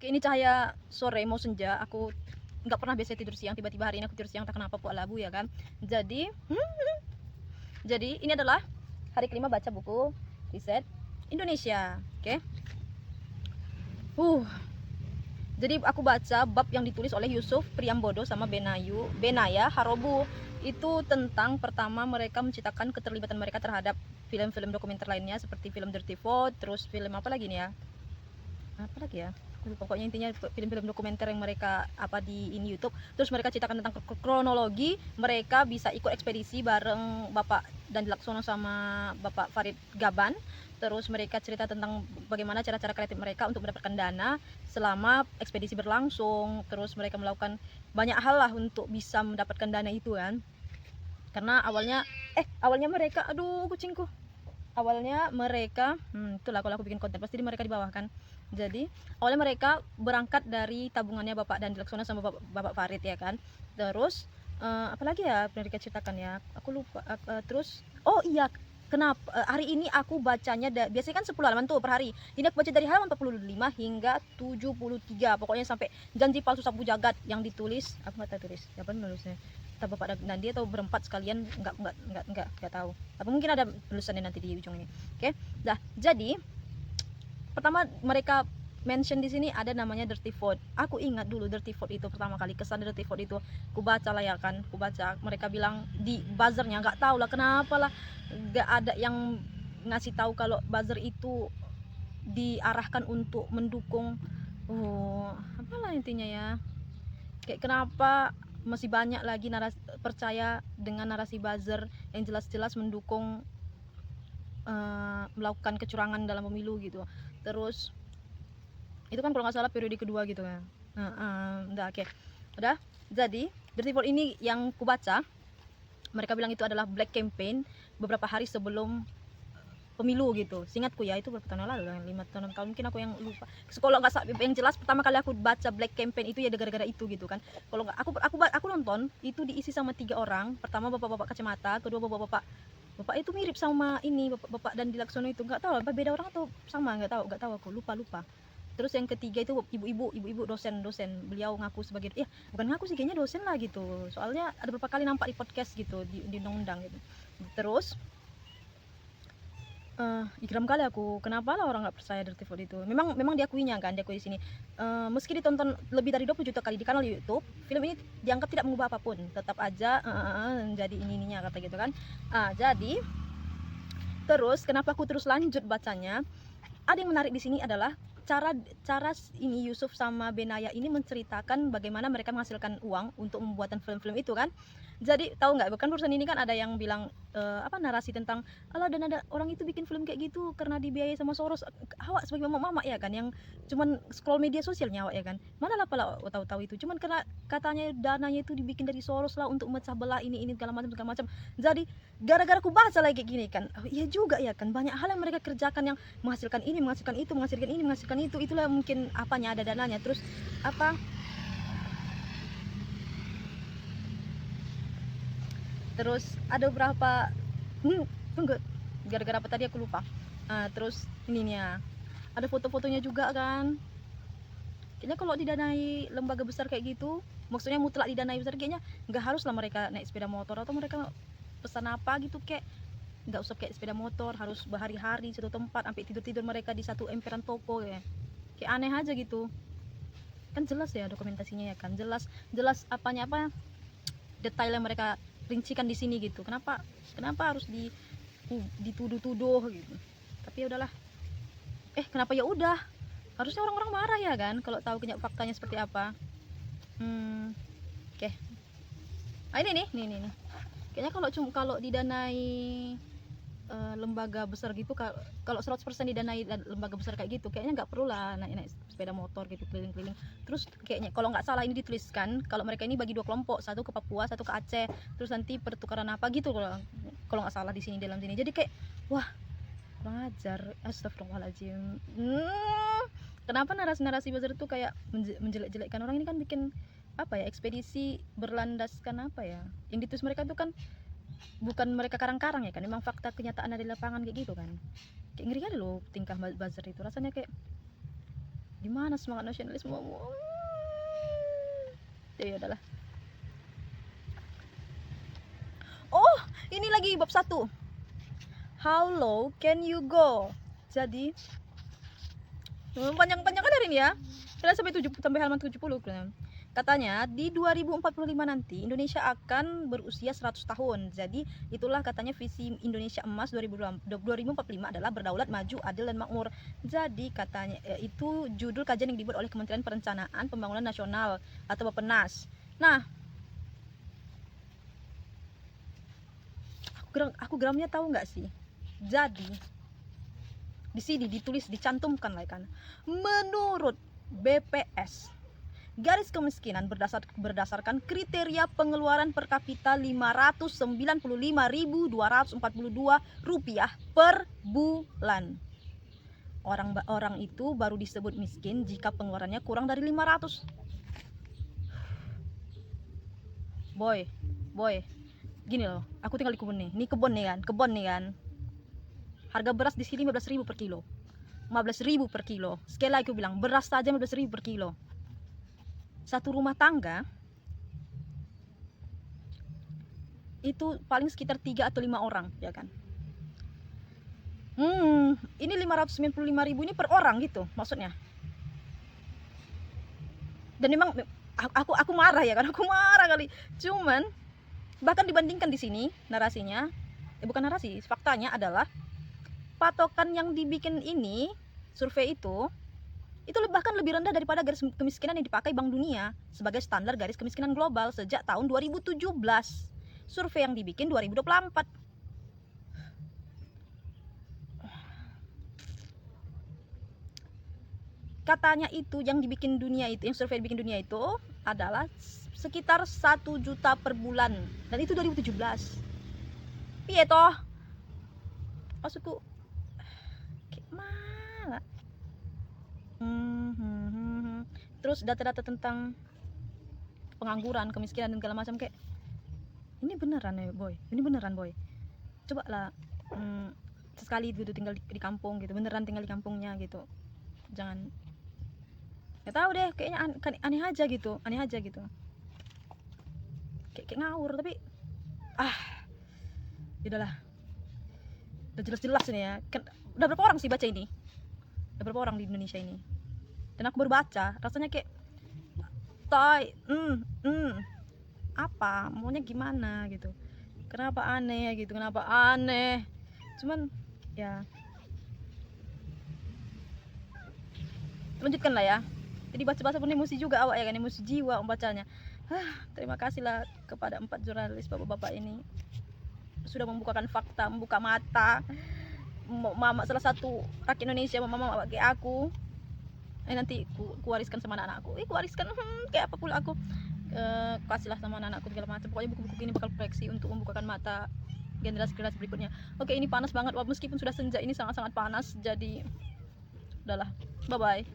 Oke, ini cahaya sore mau senja. Aku nggak pernah biasa tidur siang, tiba-tiba hari ini aku tidur siang, tak kenapa Puak Labu ya kan. Jadi jadi ini adalah hari kelima baca buku riset Indonesia. Oke. Jadi aku baca bab yang ditulis oleh Yusuf Priambodo sama Benaya Harobu. Itu tentang pertama mereka menceritakan keterlibatan mereka terhadap film-film dokumenter lainnya seperti film Dirty Vote, terus film apa lagi nih ya? Apa lagi ya? Pokoknya intinya film-film dokumenter yang mereka apa di ini YouTube. Terus mereka ceritakan tentang kronologi mereka bisa ikut ekspedisi bareng Bapak dan Laksono sama Bapak Farid Gaban. Terus mereka cerita tentang bagaimana cara-cara kreatif mereka untuk mendapatkan dana selama ekspedisi berlangsung. Terus mereka melakukan banyak hal lah untuk bisa mendapatkan dana itu kan. Karena awalnya mereka, aduh kucingku, awalnya mereka itulah kalau aku bikin konten pasti mereka di bawah kan. Jadi awalnya mereka berangkat dari tabungannya Bapak dan Laksono sama Bapak Farid ya kan. Terus apalagi ya mereka ceritakan ya, aku lupa. Terus oh iya, kenapa hari ini aku bacanya biasanya kan 10 halaman tuh per hari, ini aku baca dari halaman 45 hingga 73, pokoknya sampai janji palsu sapu jagat yang ditulis, aku nggak tahu tulis siapa nulisnya, entah Bapak dan dia atau berempat sekalian, nggak tahu, tapi mungkin ada tulisannya nanti di ujung ini. Oke, dah. Jadi pertama mereka mention di sini ada namanya Dirty Vote. Aku ingat dulu Dirty Vote itu pertama kali kesan Dirty Vote itu, ku baca lah ya kan, ku baca mereka bilang di buzzernya, nggak tahu lah kenapa lah nggak ada yang ngasih tahu kalau buzzer itu diarahkan untuk mendukung, apalah intinya ya, kayak kenapa masih banyak lagi percaya dengan narasi buzzer yang jelas-jelas mendukung melakukan kecurangan dalam pemilu gitu. Terus itu kan kalau nggak salah periode kedua gitu kan. Udah oke. Udah. Jadi dari report ini yang ku baca, mereka bilang itu adalah black campaign beberapa hari sebelum pemilu gitu. Seingatku ya, itu berapa tahun lalu, 5 tahun mungkin, aku yang lupa. Kalau nggak, yang jelas pertama kali aku baca black campaign itu ya gara-gara itu gitu kan. Kalau nggak, aku nonton itu diisi sama 3 orang. Pertama bapak-bapak kacamata, kedua bapak-bapak itu mirip sama ini bapak dan Dilaksono itu, nggak tahu apa beda orang atau sama, nggak tahu aku lupa. Terus yang ketiga itu ibu-ibu dosen, beliau ngaku sebagai, ya bukan ngaku sih, kayaknya dosen lah gitu, soalnya ada beberapa kali nampak di podcast gitu, di undang-undang gitu. Terus igram kali aku, kenapa lah orang nggak percaya Dirty Vote itu. Memang diakuinya kan, diakui di sini. Meski ditonton lebih dari 20 juta kali di kanal YouTube, film ini dianggap tidak mengubah apapun, tetap aja jadi ininya kata gitu kan. Jadi terus kenapa aku terus lanjut bacanya? Ada yang menarik di sini adalah cara ini Yusuf sama Benaya ini menceritakan bagaimana mereka menghasilkan uang untuk membuatan film-film itu kan. Jadi tahu nggak, bahkan perusahaan ini kan ada yang bilang narasi tentang alah, dan ada orang itu bikin film kayak gitu karena dibiayai sama Soros. Awak sebagai mama ya kan yang cuman scroll media sosialnya awak ya kan, mana lah pala tahu-tahu itu cuman karena katanya dananya itu dibikin dari Soros lah untuk memecah belah ini segala macam. Jadi gara-gara aku baca lagi kayak gini kan, oh, iya juga ya kan, banyak hal yang mereka kerjakan yang menghasilkan ini, menghasilkan itu, menghasilkan itu, itulah mungkin apanya ada dananya. Terus apa, terus ada beberapa tunggu, gara-gara apa tadi aku lupa. Terus ini nih ya, ada foto-fotonya juga kan, kayaknya kalau didanai lembaga besar kayak gitu, maksudnya mutlak didanai besar, kayaknya nggak harus lah mereka naik sepeda motor atau mereka pesan apa gitu, kayak nggak usah kayak sepeda motor harus berhari-hari satu tempat sampai tidur mereka di satu emperan toko ya, kayak aneh aja gitu kan. Jelas ya dokumentasinya ya kan, jelas apanya apa detail yang mereka rincikan di sini gitu. Kenapa harus dituduh-tuduh gitu. Tapi ya udahlah, kenapa ya udah, harusnya orang-orang marah ya kan kalau tahu faktanya seperti apa. Oke. Ini nih kayaknya kalau didanai lembaga besar gitu, kalau 100% didanai lembaga besar kayak gitu, kayaknya nggak perlu lah naik sepeda motor gitu keliling-keliling. Terus kayaknya kalau nggak salah ini dituliskan kalau mereka ini bagi 2 kelompok, satu ke Papua, satu ke Aceh, terus nanti pertukaran apa gitu kalau nggak salah di sini, dalam sini. Jadi kayak wah, kurang ajar, astagfirullahaladzim. Kenapa narasi buzzer itu kayak menjelek-jelekkan orang ini kan, bikin apa ya, ekspedisi berlandaskan apa ya, yang ditulis mereka itu kan bukan mereka karang-karang ya kan, memang fakta kenyataan ada di lapangan kayak gitu kan. Kayak ngeri kali loh tingkah buzzer itu, rasanya kayak Gimana semangat nasionalisme? Ya udahlah. Oh, ini lagi bab 1. How low can you go? Jadi panjang-panjang kan hari ini ya. Kita sampai halaman 70 kan. Katanya di 2045 nanti Indonesia akan berusia 100 tahun. Jadi itulah katanya visi Indonesia Emas 2045 adalah berdaulat, maju, adil dan makmur. Jadi katanya itu judul kajian yang dibuat oleh Kementerian Perencanaan Pembangunan Nasional atau Bappenas. Nah, aku geramnya tahu nggak sih? Jadi di sini ditulis, dicantumkan lah kan. Menurut BPS, garis kemiskinan berdasarkan kriteria pengeluaran per kapita Rp595.242 per bulan. Orang itu baru disebut miskin jika pengeluarannya kurang dari 500. Boy, gini loh, aku tinggal di kebun nih. Ini kebun nih kan. Harga beras di sini 15.000 per kilo. 15.000 per kilo. Sekali lagi aku bilang, beras saja 15.000 per kilo. Satu rumah tangga itu paling sekitar 3 atau 5 orang, ya kan? Ini 595.000 ini per orang gitu maksudnya. Dan memang aku marah ya kan, aku marah kali. Cuman bahkan dibandingkan di sini narasinya, bukan narasi, faktanya adalah patokan yang dibikin ini, survei itu bahkan lebih rendah daripada garis kemiskinan yang dipakai Bank Dunia sebagai standar garis kemiskinan global sejak tahun 2017. Survei yang dibikin 2024. Katanya itu yang dibikin dunia itu, yang survei dibikin dunia itu adalah sekitar 1 juta per bulan, dan itu 2017. Piye toh? Maksudku mana? Terus data-data tentang pengangguran, kemiskinan dan segala macam, kayak ini beneran ya boy, ini beneran boy. Coba lah sesekali gitu tinggal di kampung gitu, beneran tinggal di kampungnya gitu, jangan, nggak tahu deh, kayaknya aneh aja gitu, kayak ngawur. Tapi udahlah, udah jelas-jelas ini ya kan. Udah berapa orang sih baca ini? Udah berapa orang di Indonesia ini? Dan aku baru baca, rasanya kayak apa maunya gimana gitu, kenapa aneh gitu, cuman ya lanjutkan lah ya. Jadi baca-baca pun emosi juga awak ya kan, emosi jiwa membacanya. Terima kasih lah kepada 4 jurnalis bapak-bapak ini sudah membukakan fakta, membuka mata. Mama salah satu rakyat Indonesia, mama kayak aku. Nanti ku wariskan sama anak-anakku. Ku wariskan kayak apa pula aku. Kasihlah sama anak-anakku segala macam. Pokoknya buku-buku ini bakal koleksi untuk membukakan mata generasi-generasi berikutnya. Oke, ini panas banget meskipun sudah senja, ini sangat-sangat panas. Jadi udahlah. Bye bye.